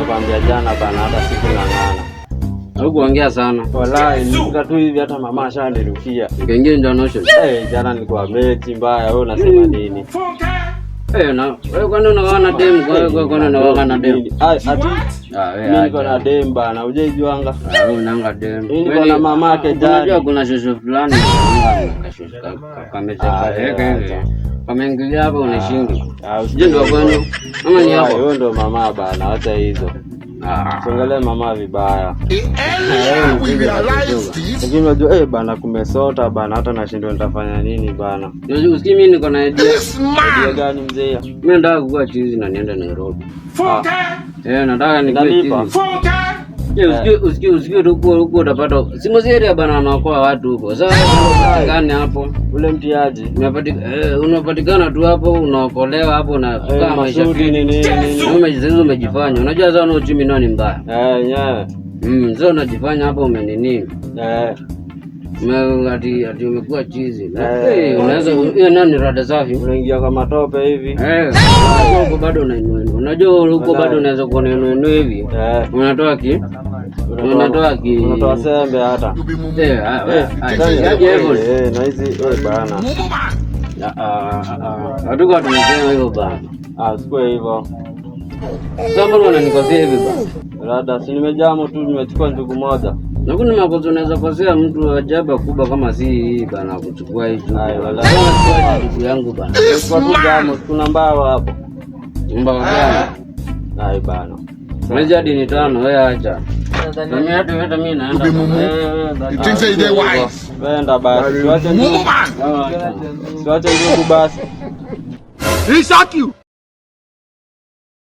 nimekwambia jana bana, hata siku ng'ang'ana. Hukuongea sana. Wallahi nilifika tu hivi hata mama ashanirukia. Ngenge ndio nosho. Jana nilikuwa mechi mbaya, wewe unasema nini? Na wewe kwani unaona dem kwa kwani unaona na dem? Ati mimi niko na dem bana, hujaijuanga? Wewe unaanga dem. Mimi niko na mama yake jana. Unajua kuna shosho fulani kamecheka hivi. Kameingilia hapo unashinda. Usije ndio kwani. Kama ni hapo. Wewe ndio mama bana, acha hizo. Songelea mama vibaya. Lakini unajua bana kumesota bana, hata nashindwa nitafanya nini bana. Unajua usikii mimi niko na idea. Idea gani mzee? Mimi nataka kuwa chizi na niende Nairobi. Nataka nikulipa. Usikii huko utapata. Simu zile bana wanaokoa watu huko. Sasa gani hapo? Ule mtiaji. Unapatikana tu hapo, unaokolewa hapo na kama maisha nini. Umejifanya. Unajua sana uchumi nao ni mbaya. Sasa unajifanya hapo umenini. Ati umekuwa chizi. Unaweza nani rada safi? Unaingia kama tope hivi. Huko bado unainua. Unajua huko bado unaweza kuona inua hivi. Unatoa sembe hata. Na hizi bana. Hatuko tunasema hivyo bana. Sikuwa hivyo. Sasa mbona unanikosea hivi bana? Rada, si nimejamo tu, nimechukua ndugu moja. Na kuna makosa unaweza kosea mtu ajabu kubwa kama si hii bana kuchukua hii. Ndugu yangu bana. Kwa tu jamo, kuna mbao hapo. Mbao gani? Bana. Mwezi hadi ni 5, wewe acha. Mimi hata mimi naenda. You think say they wise? Wenda basi. Siwache ndugu basi. He shock you.